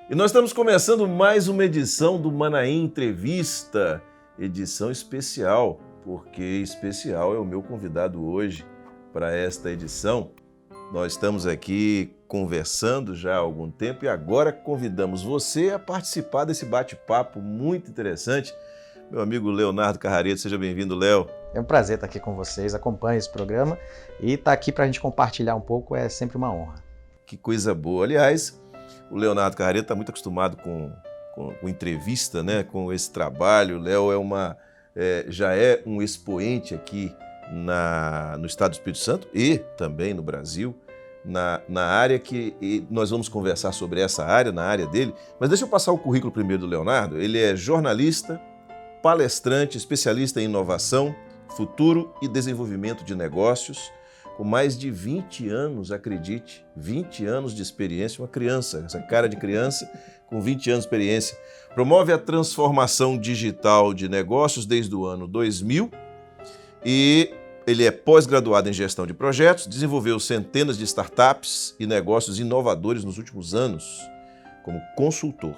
E nós estamos começando mais uma edição do Manaim Entrevista, edição especial, porque especial é o meu convidado hoje para esta edição. Nós estamos aqui conversando já há algum tempo e agora convidamos você a participar desse bate-papo muito interessante. Meu amigo Leonardo Carrareto, seja bem-vindo, Léo. É um prazer estar aqui com vocês, acompanhe esse programa e estar aqui para a gente compartilhar um pouco é sempre uma honra. Que coisa boa. Aliás, o Leonardo Carrareto está muito acostumado com entrevista, né? Com esse trabalho. O Léo já é um expoente aqui no estado do Espírito Santo e também no Brasil, na área que nós vamos conversar sobre essa área, na área dele. Mas deixa eu passar o currículo primeiro do Leonardo. Ele é jornalista, palestrante, especialista em inovação, futuro e desenvolvimento de negócios, com mais de 20 anos, acredite, 20 anos de experiência, uma criança, essa cara de criança com 20 anos de experiência. Promove a transformação digital de negócios desde o ano 2000 e ele é pós-graduado em gestão de projetos, desenvolveu centenas de startups e negócios inovadores nos últimos anos como consultor.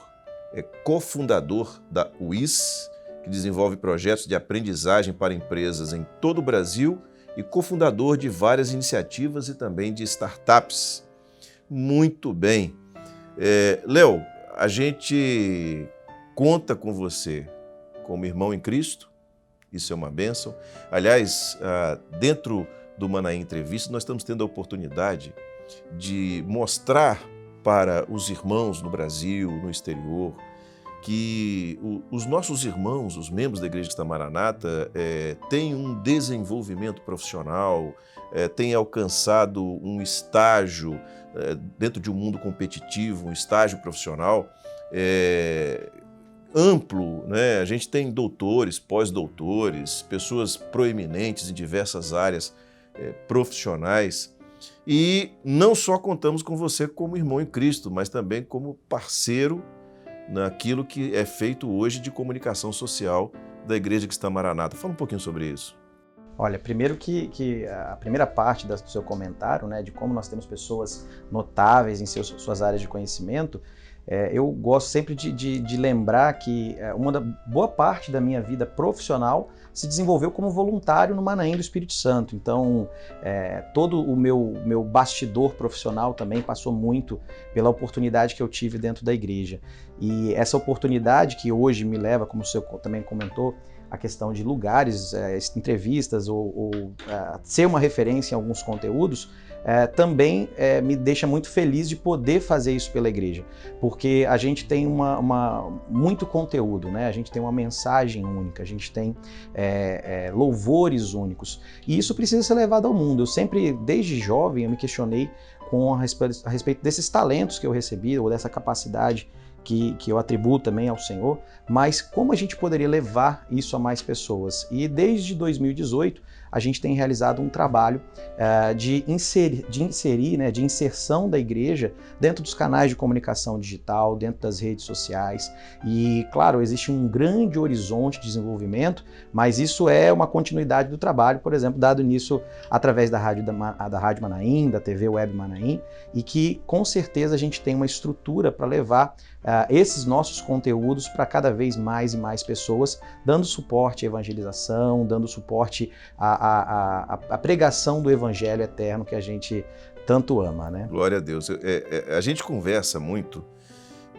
É cofundador da WIS, que desenvolve projetos de aprendizagem para empresas em todo o Brasil e cofundador de várias iniciativas e também de startups. Muito bem. Léo, a gente conta com você como irmão em Cristo, isso é uma bênção. Aliás, dentro do Manaim Entrevista, nós estamos tendo a oportunidade de mostrar para os irmãos no Brasil, no exterior, que os nossos irmãos, os membros da Igreja Cristã Maranata, têm um desenvolvimento profissional, têm alcançado um estágio dentro de um mundo competitivo, um estágio profissional amplo, né? A gente tem doutores, pós-doutores, pessoas proeminentes em diversas áreas profissionais. E não só contamos com você como irmão em Cristo, mas também como parceiro naquilo que é feito hoje de comunicação social da Igreja Cristã Maranata. Fala um pouquinho sobre isso. Olha, primeiro que a primeira parte do seu comentário, né, de como nós temos pessoas notáveis em suas áreas de conhecimento, eu gosto sempre de lembrar que boa parte da minha vida profissional se desenvolveu como voluntário no Manaim do Espírito Santo. Então, todo o meu bastidor profissional também passou muito pela oportunidade que eu tive dentro da igreja. E essa oportunidade que hoje me leva, como o senhor também comentou, a questão de lugares, entrevistas ou ser uma referência em alguns conteúdos, também me deixa muito feliz de poder fazer isso pela igreja, porque a gente tem muito conteúdo, né? A gente tem uma mensagem única, a gente tem louvores únicos, e isso precisa ser levado ao mundo. Eu sempre, desde jovem, eu me questionei a respeito desses talentos que eu recebi, ou dessa capacidade que eu atribuo também ao Senhor, mas como a gente poderia levar isso a mais pessoas? E desde 2018, a gente tem realizado um trabalho de inserção da igreja dentro dos canais de comunicação digital, dentro das redes sociais. E, claro, existe um grande horizonte de desenvolvimento, mas isso é uma continuidade do trabalho, por exemplo, dado início através da Rádio Manaim, da TV Web Manaim, e que, com certeza, a gente tem uma estrutura para levar esses nossos conteúdos para cada vez mais e mais pessoas, dando suporte à evangelização, dando suporte à pregação do evangelho eterno que a gente tanto ama, né? Glória a Deus. A gente conversa muito,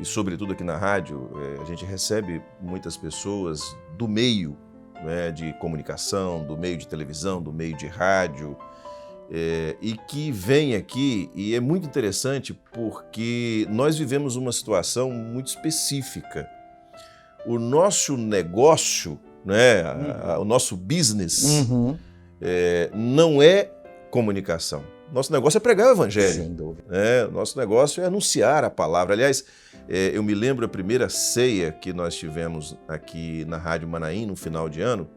e sobretudo aqui na rádio, a gente recebe muitas pessoas do meio, né, de comunicação, do meio de televisão, do meio de rádio, e que vem aqui, e é muito interessante porque nós vivemos uma situação muito específica. O nosso negócio, né, o nosso business, não é comunicação. Nosso negócio é pregar o evangelho. Sem dúvida. Nosso negócio é anunciar a palavra. Aliás, eu me lembro a primeira ceia que nós tivemos aqui na Rádio Manaim no final de ano,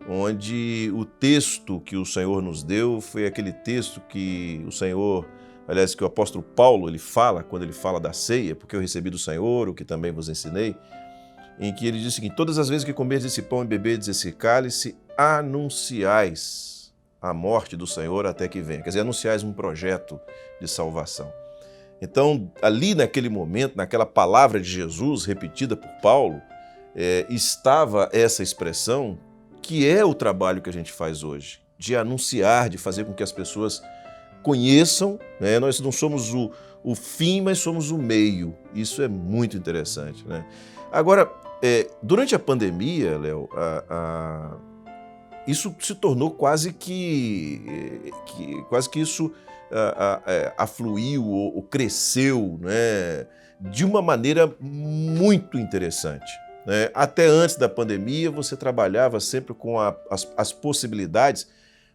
onde o texto que o Senhor nos deu foi aquele texto que o Senhor, aliás, que o apóstolo Paulo ele fala, quando ele fala da ceia, porque eu recebi do Senhor, o que também vos ensinei, em que ele diz o seguinte: todas as vezes que comerdes esse pão e beberdes esse cálice, anunciais a morte do Senhor até que venha. Quer dizer, anunciais um projeto de salvação. Então, ali naquele momento, naquela palavra de Jesus repetida por Paulo, estava essa expressão que é o trabalho que a gente faz hoje, de anunciar, de fazer com que as pessoas conheçam, né? Nós não somos o fim, mas somos o meio. Isso é muito interessante, né? Agora, durante a pandemia, Léo, isso se tornou quase que isso afluiu ou cresceu, né? De uma maneira muito interessante. Né? Até antes da pandemia, você trabalhava sempre com as possibilidades,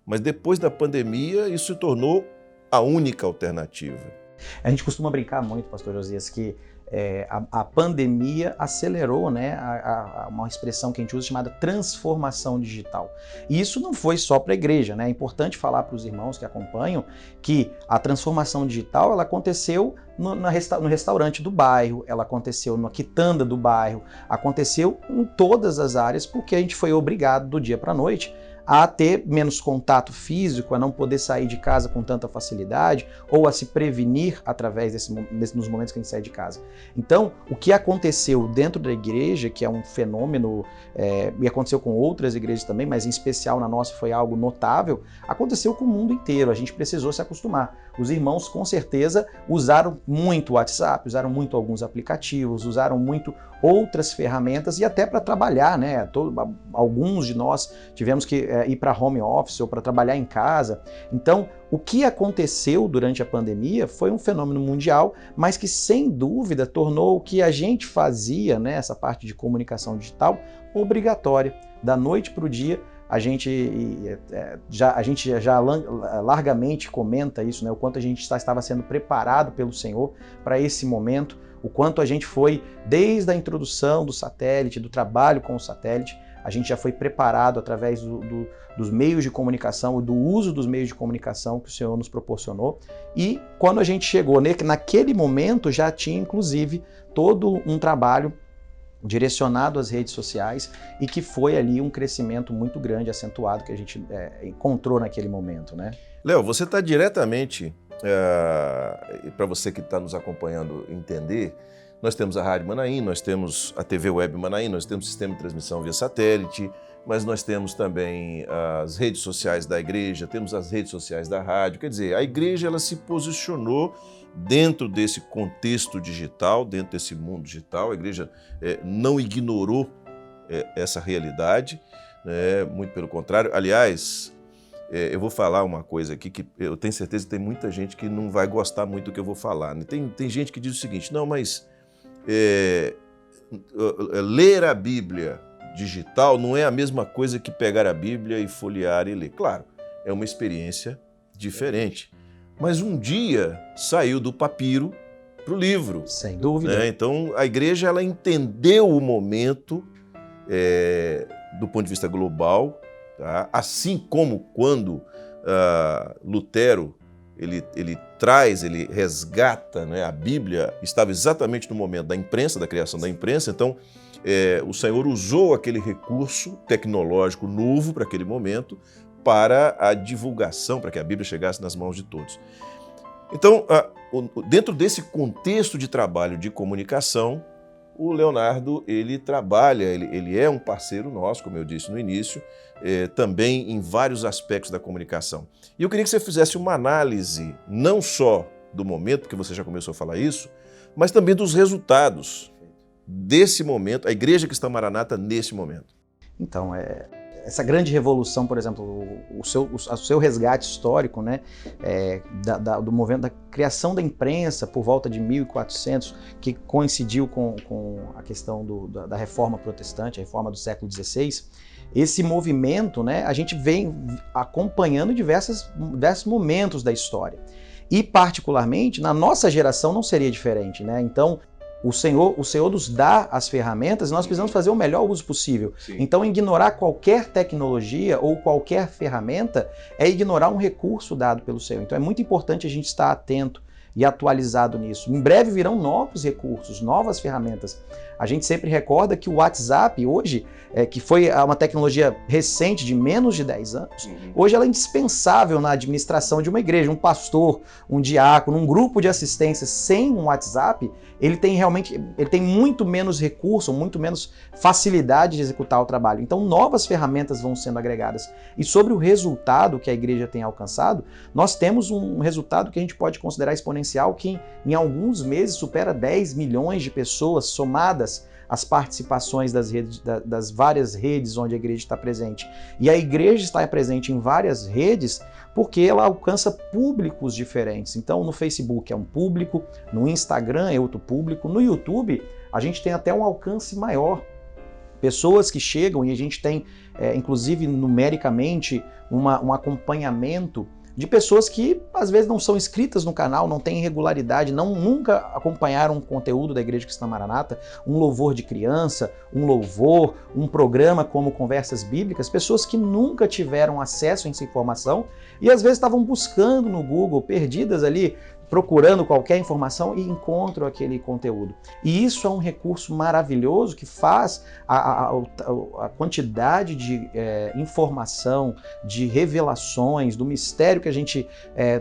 mas depois da pandemia, isso se tornou a única alternativa. A gente costuma brincar muito, pastor Josias, que a pandemia acelerou, né, uma expressão que a gente usa chamada transformação digital. E isso não foi só para a igreja, né? É importante falar para os irmãos que acompanham que a transformação digital ela aconteceu no restaurante do bairro, ela aconteceu na quitanda do bairro, aconteceu em todas as áreas, porque a gente foi obrigado do dia para a noite a ter menos contato físico, a não poder sair de casa com tanta facilidade, ou a se prevenir através nos momentos que a gente sai de casa. Então, o que aconteceu dentro da igreja, que é um fenômeno, e aconteceu com outras igrejas também, mas em especial na nossa foi algo notável, aconteceu com o mundo inteiro, a gente precisou se acostumar. Os irmãos, com certeza, usaram muito o WhatsApp, usaram muito alguns aplicativos, usaram muito outras ferramentas e até para trabalhar, né? Alguns de nós tivemos que ir para home office ou para trabalhar em casa. Então, o que aconteceu durante a pandemia foi um fenômeno mundial, mas que sem dúvida tornou o que a gente fazia, né, essa parte de comunicação digital, obrigatória. Da noite para o dia, a gente já largamente comenta isso, né, o quanto a gente estava sendo preparado pelo Senhor para esse momento, o quanto a gente foi, desde a introdução do satélite, do trabalho com o satélite, a gente já foi preparado através dos meios de comunicação, do uso dos meios de comunicação que o Senhor nos proporcionou. E quando a gente chegou, naquele momento já tinha inclusive todo um trabalho direcionado às redes sociais e que foi ali um crescimento muito grande, acentuado, que a gente encontrou naquele momento, né? Léo, você está diretamente, para você que está nos acompanhando entender, nós temos a Rádio Manaim, nós temos a TV Web Manaim, nós temos o sistema de transmissão via satélite, mas nós temos também as redes sociais da igreja, temos as redes sociais da rádio. Quer dizer, a igreja ela se posicionou dentro desse contexto digital, dentro desse mundo digital. A igreja não ignorou essa realidade, né? Muito pelo contrário. Aliás, eu vou falar uma coisa aqui que eu tenho certeza que tem muita gente que não vai gostar muito do que eu vou falar. Né? Tem gente que diz o seguinte, não, mas ler a Bíblia digital não é a mesma coisa que pegar a Bíblia e folhear e ler. Claro, é uma experiência diferente. Mas um dia saiu do papiro para o livro. Sem dúvida. Né? Então, a igreja ela entendeu o momento do ponto de vista global, tá? Assim como quando Lutero ele resgata, né? A Bíblia estava exatamente no momento da imprensa, da criação da imprensa, então o Senhor usou aquele recurso tecnológico novo para aquele momento para a divulgação, para que a Bíblia chegasse nas mãos de todos. Então, dentro desse contexto de trabalho de comunicação, o Leonardo, ele trabalha, ele é um parceiro nosso, como eu disse no início, também em vários aspectos da comunicação. E eu queria que você fizesse uma análise, não só do momento, porque você já começou a falar isso, mas também dos resultados desse momento, a Igreja Cristã Maranata nesse momento. Então, essa grande revolução, por exemplo, o seu resgate histórico, né, do movimento da criação da imprensa por volta de 1400, que coincidiu com a questão da reforma protestante, a reforma do século XVI, esse movimento, né, a gente vem acompanhando diversos momentos da história. E, particularmente, na nossa geração não seria diferente, né? Então, o Senhor nos dá as ferramentas e nós precisamos fazer o melhor uso possível. Sim. Então, ignorar qualquer tecnologia ou qualquer ferramenta é ignorar um recurso dado pelo Senhor. Então, é muito importante a gente estar atento e atualizado nisso. Em breve virão novos recursos, novas ferramentas. A gente sempre recorda que o WhatsApp hoje, que foi uma tecnologia recente de menos de 10 anos, hoje ela é indispensável na administração de uma igreja. Um pastor, um diácono, um grupo de assistência sem um WhatsApp, ele tem muito menos recurso, muito menos facilidade de executar o trabalho. Então novas ferramentas vão sendo agregadas. E sobre o resultado que a igreja tem alcançado, nós temos um resultado que a gente pode considerar exponencial, que em alguns meses supera 10 milhões de pessoas somadas às participações das várias redes onde a igreja está presente. E a igreja está presente em várias redes porque ela alcança públicos diferentes. Então no Facebook é um público, no Instagram é outro público, no YouTube a gente tem até um alcance maior. Pessoas que chegam, e a gente tem, inclusive numericamente, um acompanhamento de pessoas que às vezes não são inscritas no canal, não têm regularidade, nunca acompanharam um conteúdo da Igreja Cristã Maranata, um louvor de criança, um louvor, um programa como Conversas Bíblicas, pessoas que nunca tiveram acesso a essa informação e às vezes estavam buscando no Google, perdidas ali, procurando qualquer informação e encontram aquele conteúdo. E isso é um recurso maravilhoso que faz a quantidade de informação, de revelações, do mistério que a gente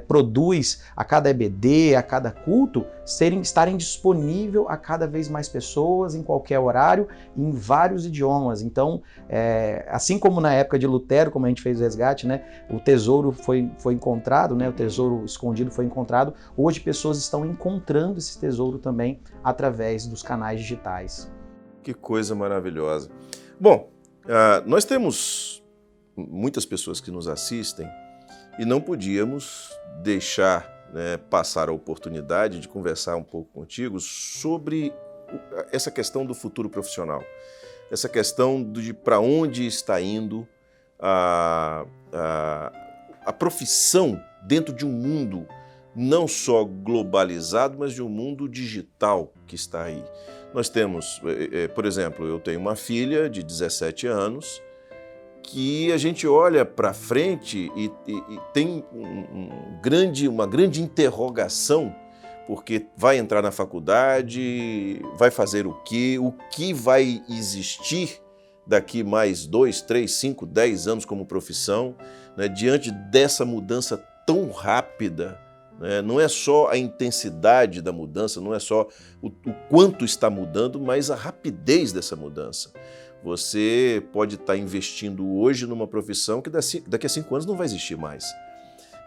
produz a cada EBD, a cada culto, estarem disponível a cada vez mais pessoas, em qualquer horário, em vários idiomas. Então, assim como na época de Lutero, como a gente fez o resgate, né, o tesouro foi encontrado, né, o tesouro escondido foi encontrado, hoje pessoas estão encontrando esse tesouro também através dos canais digitais. Que coisa maravilhosa. Bom, nós temos muitas pessoas que nos assistem e não podíamos deixar, né, passar a oportunidade de conversar um pouco contigo sobre essa questão do futuro profissional, essa questão de para onde está indo a profissão dentro de um mundo não só globalizado, mas de um mundo digital que está aí. Nós temos, por exemplo, eu tenho uma filha de 17 anos que a gente olha para frente e tem uma grande interrogação, porque vai entrar na faculdade, vai fazer o que vai existir daqui mais 2, 3, 5, 10 anos como profissão, né, diante dessa mudança tão rápida. Não é só a intensidade da mudança, não é só o quanto está mudando, mas a rapidez dessa mudança. Você pode estar investindo hoje numa profissão que daqui a 5 anos não vai existir mais.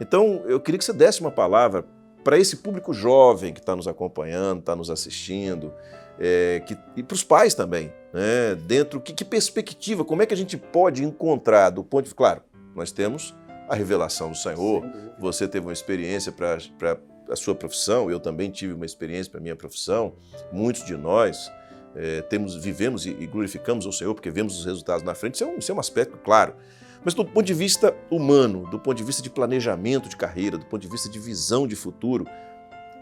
Então, eu queria que você desse uma palavra para esse público jovem que está nos acompanhando, está nos assistindo, e para os pais também, né? Dentro, que perspectiva, como é que a gente pode encontrar do ponto de... Claro, nós temos a revelação do Senhor, você teve uma experiência para a sua profissão, eu também tive uma experiência para a minha profissão, muitos de nós vivemos e glorificamos ao Senhor porque vemos os resultados na frente, isso é um aspecto claro. Mas do ponto de vista humano, do ponto de vista de planejamento de carreira, do ponto de vista de visão de futuro,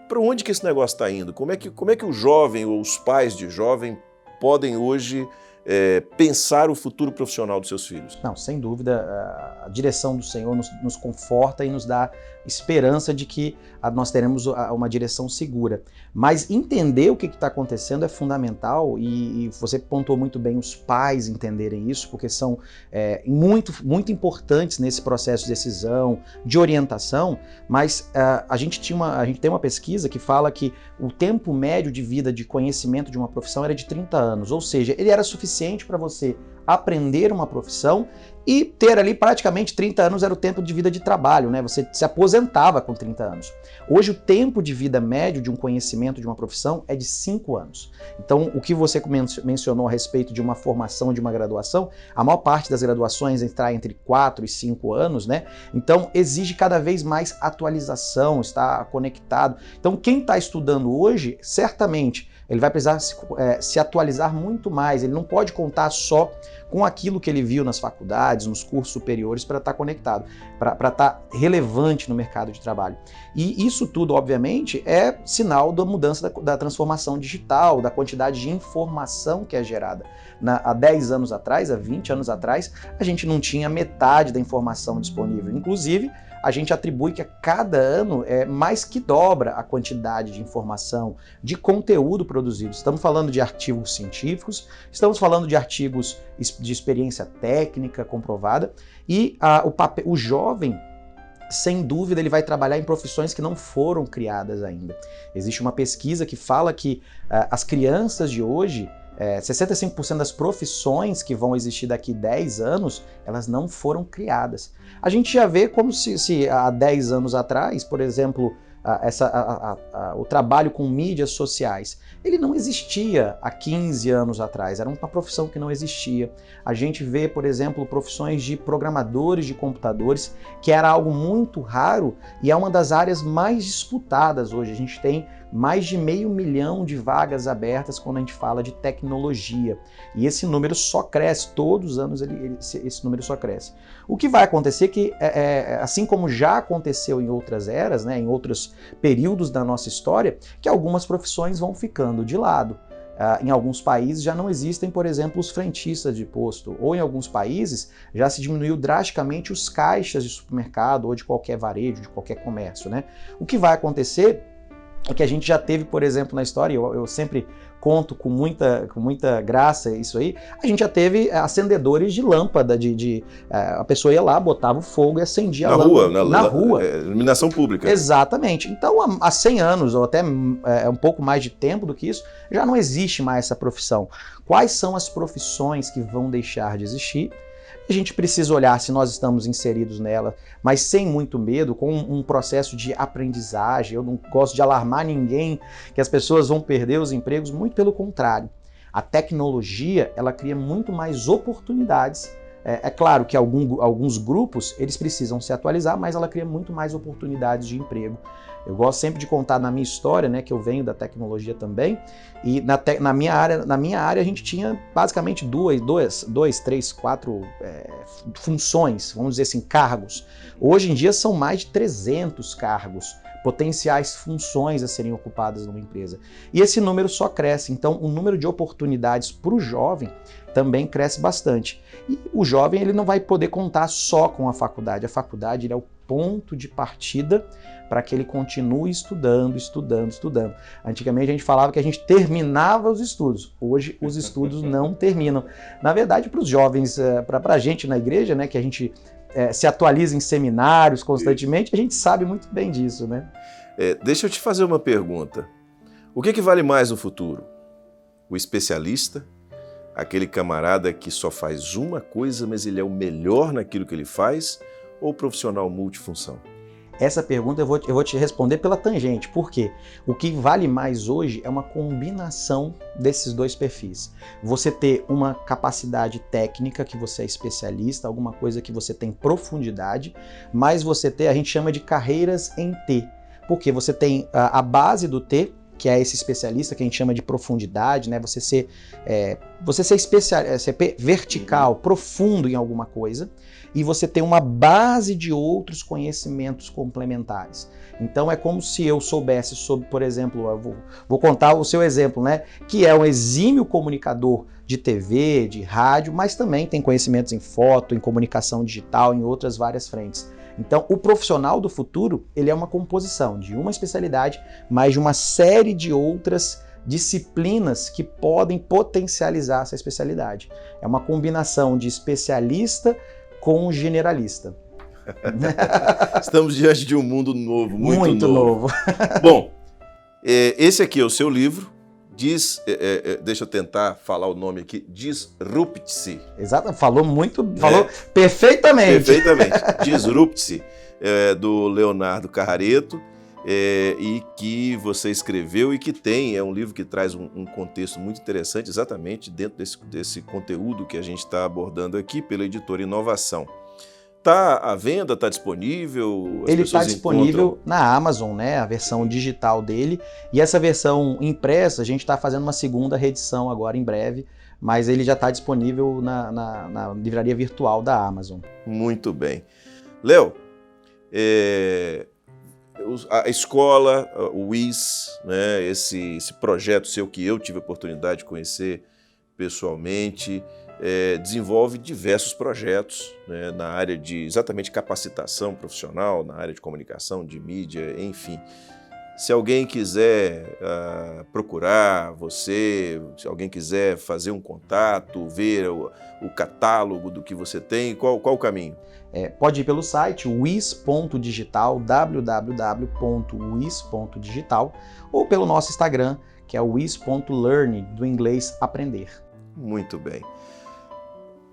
para onde que esse negócio está indo? Como é que o jovem ou os pais de jovem podem hoje pensar o futuro profissional dos seus filhos? Não, sem dúvida, a direção do Senhor nos conforta e nos dá esperança de que nós teremos uma direção segura. Mas entender o que está acontecendo é fundamental e você pontuou muito bem os pais entenderem isso, porque são muito importantes nesse processo de decisão, de orientação, mas a gente tem uma pesquisa que fala que o tempo médio de vida de conhecimento de uma profissão era de 30 anos, ou seja, ele era suficiente para você aprender uma profissão e ter ali praticamente 30 anos era o tempo de vida de trabalho, né? Você se aposentava com 30 anos. Hoje o tempo de vida médio de um conhecimento de uma profissão é de 5 anos. Então o que você mencionou a respeito de uma formação, de uma graduação, a maior parte das graduações está entre 4 e 5 anos, né? Então exige cada vez mais atualização, estar conectado. Então quem está estudando hoje, certamente, ele vai precisar se atualizar muito mais, ele não pode contar só com aquilo que ele viu nas faculdades, nos cursos superiores para estar conectado, para estar relevante no mercado de trabalho. E isso tudo, obviamente, é sinal da mudança da transformação digital, da quantidade de informação que é gerada. Há 10 anos atrás, há 20 anos atrás, a gente não tinha metade da informação disponível. Inclusive, a gente atribui que a cada ano é mais que dobra a quantidade de informação, de conteúdo produzido. Estamos falando de artigos científicos, estamos falando de artigos de experiência técnica comprovada, e o jovem, sem dúvida, ele vai trabalhar em profissões que não foram criadas ainda. Existe uma pesquisa que fala que as crianças de hoje, 65% das profissões que vão existir daqui 10 anos, elas não foram criadas. A gente já vê como se há 10 anos atrás, por exemplo, o trabalho com mídias sociais, ele não existia há 15 anos atrás, era uma profissão que não existia. A gente vê, por exemplo, profissões de programadores de computadores, que era algo muito raro e é uma das áreas mais disputadas hoje. A gente tem mais de 500 mil de vagas abertas quando a gente fala de tecnologia. E esse número só cresce, todos os anos esse número só cresce. O que vai acontecer é que, assim como já aconteceu em outras eras, né, em outros períodos da nossa história, que algumas profissões vão ficando de lado. Em alguns países já não existem, por exemplo, os frentistas de posto, ou em alguns países já se diminuiu drasticamente os caixas de supermercado ou de qualquer varejo, de qualquer comércio, né? O que vai acontecer é que a gente já teve, por exemplo, na história, eu sempre conto com muita graça isso aí, a gente já teve acendedores de lâmpada, a pessoa ia lá, botava o fogo e acendia a lâmpada. Na rua. Iluminação pública. Exatamente. Então, há 100 anos, ou até um pouco mais de tempo do que isso, já não existe mais essa profissão. Quais são as profissões que vão deixar de existir? A gente precisa olhar se nós estamos inseridos nela, mas sem muito medo, com um processo de aprendizagem. Eu não gosto de alarmar ninguém que as pessoas vão perder os empregos, muito pelo contrário. A tecnologia, ela cria muito mais oportunidades. É claro que alguns grupos, eles precisam se atualizar, mas ela cria muito mais oportunidades de emprego. Eu gosto sempre de contar na minha história, né, que eu venho da tecnologia também, e na minha área a gente tinha basicamente duas, três, quatro funções, vamos dizer assim, cargos. Hoje em dia são mais de 300 cargos, potenciais funções a serem ocupadas numa empresa. E esse número só cresce, então o número de oportunidades para o jovem também cresce bastante. E o jovem, ele não vai poder contar só com a faculdade ele é o ponto de partida para que ele continue estudando. Antigamente a gente falava que a gente terminava os estudos, hoje os estudos não terminam. Na verdade, para os jovens, para a gente na igreja, né, que a gente se atualiza em seminários constantemente, a gente sabe muito bem disso, né? Deixa eu te fazer uma pergunta. O que vale mais no futuro? O especialista? Aquele camarada que só faz uma coisa, mas ele é o melhor naquilo que ele faz? Ou o profissional multifunção? Essa pergunta eu vou te responder pela tangente. Por quê? O que vale mais hoje é uma combinação desses dois perfis. Você ter uma capacidade técnica, que você é especialista, alguma coisa que você tem profundidade, mas você ter, a gente chama de carreiras em T. Porque você tem a base do T, que é esse especialista que a gente chama de profundidade, né? Você ser vertical, profundo em alguma coisa, e você tem uma base de outros conhecimentos complementares. Então é como se eu soubesse sobre, por exemplo, eu vou contar o seu exemplo, né? Que é um exímio comunicador de TV, de rádio, mas também tem conhecimentos em foto, em comunicação digital, em outras várias frentes. Então, o profissional do futuro, ele é uma composição de uma especialidade, mas de uma série de outras disciplinas que podem potencializar essa especialidade. É uma combinação de especialista com generalista. Estamos diante de um mundo novo, muito novo. Bom, esse aqui é o seu livro. Deixa eu tentar falar o nome aqui, Disrupt-se. Exato, falou perfeitamente. Perfeitamente, Disrupt-se, do Leonardo Carrareto, e que você escreveu e que é um livro que traz um contexto muito interessante, exatamente dentro desse conteúdo que a gente está abordando aqui pela editora Inovação. Está à venda, está disponível? Ele está disponível na Amazon, né? A versão digital dele. E essa versão impressa, a gente está fazendo uma segunda reedição agora em breve, mas ele já está disponível na livraria virtual da Amazon. Muito bem. Léo, a escola, o WIS, né? Esse projeto seu que eu tive a oportunidade de conhecer pessoalmente, desenvolve diversos projetos, né, na área de exatamente capacitação profissional, na área de comunicação, de mídia, enfim. Se alguém quiser procurar você, se alguém quiser fazer um contato, ver o catálogo do que você tem, qual o caminho? Pode ir pelo site wis.digital, www.wis.digital, ou pelo nosso Instagram, que é wis.learn, do inglês aprender. Muito bem.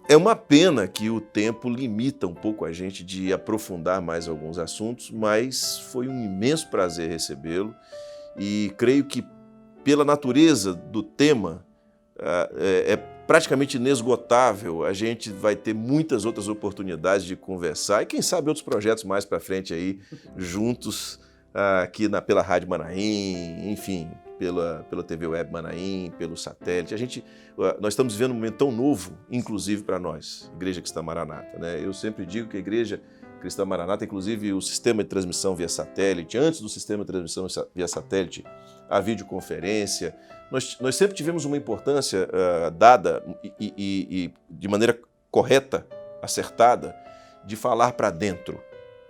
É uma pena que o tempo limita um pouco a gente de aprofundar mais alguns assuntos, mas foi um imenso prazer recebê-lo e creio que, pela natureza do tema, é praticamente inesgotável. A gente vai ter muitas outras oportunidades de conversar e, quem sabe, outros projetos mais para frente aí, juntos aqui pela Rádio Manaim, enfim, pela TV Web Manaim, pelo satélite. Nós estamos vivendo um momento tão novo, inclusive para nós, Igreja Cristã Maranata, né? Eu sempre digo que a Igreja Cristã Maranata, inclusive o sistema de transmissão via satélite, antes do sistema de transmissão via satélite, a videoconferência, nós sempre tivemos uma importância dada e de maneira correta, acertada, de falar para dentro,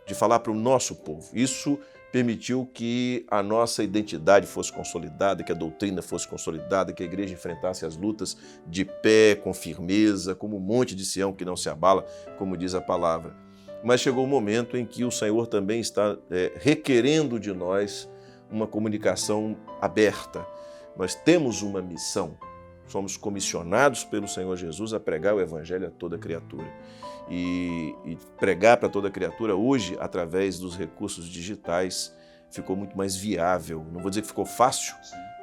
de falar para o nosso povo. Isso permitiu que a nossa identidade fosse consolidada, que a doutrina fosse consolidada, que a igreja enfrentasse as lutas de pé, com firmeza, como um monte de Sião que não se abala, como diz a palavra. Mas chegou o momento em que o Senhor também está requerendo de nós uma comunicação aberta. Nós temos uma missão, somos comissionados pelo Senhor Jesus a pregar o Evangelho a toda criatura. E pregar para toda criatura hoje, através dos recursos digitais, ficou muito mais viável. Não vou dizer que ficou fácil,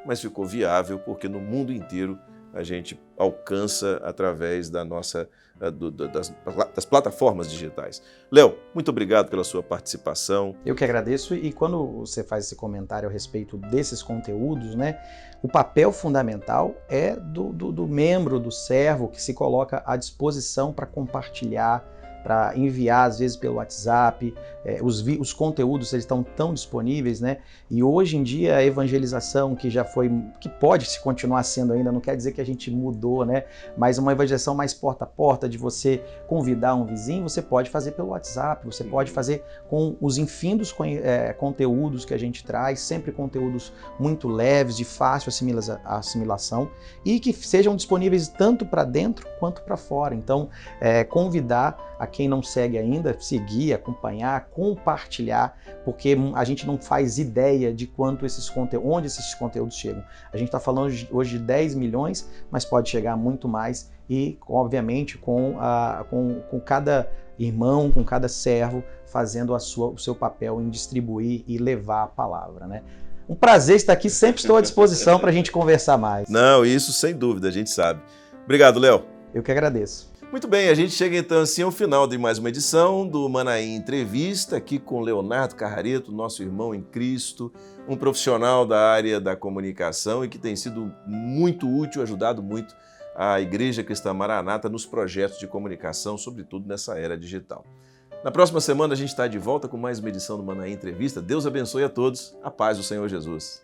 mas ficou viável, porque no mundo inteiro a gente alcança através das plataformas digitais. Léo, muito obrigado pela sua participação. Eu que agradeço, e quando você faz esse comentário a respeito desses conteúdos, né, o papel fundamental é do membro, do servo, que se coloca à disposição para compartilhar, para enviar, às vezes pelo WhatsApp. Os conteúdos, eles estão tão disponíveis, né? E hoje em dia a evangelização, que pode se continuar sendo ainda, não quer dizer que a gente mudou, né? Mas uma evangelização mais porta a porta, de você convidar um vizinho, você pode fazer pelo WhatsApp, você pode fazer com os infindos conteúdos que a gente traz, sempre conteúdos muito leves, de fácil assimilação, e que sejam disponíveis tanto para dentro quanto para fora. Então, convidar a quem não segue ainda, seguir, acompanhar, compartilhar, porque a gente não faz ideia de onde esses conteúdos chegam. A gente está falando hoje de 10 milhões, mas pode chegar muito mais, e obviamente com cada irmão, com cada servo, fazendo o seu papel em distribuir e levar a palavra, né? Um prazer estar aqui, sempre estou à disposição para a gente conversar mais. Não, isso sem dúvida, a gente sabe. Obrigado, Léo. Eu que agradeço. Muito bem, a gente chega então assim ao final de mais uma edição do Manaim Entrevista, aqui com Leonardo Carrareto, nosso irmão em Cristo, um profissional da área da comunicação e que tem sido muito útil, ajudado muito a Igreja Cristã Maranata nos projetos de comunicação, sobretudo nessa era digital. Na próxima semana a gente está de volta com mais uma edição do Manaim Entrevista. Deus abençoe a todos. A paz do Senhor Jesus.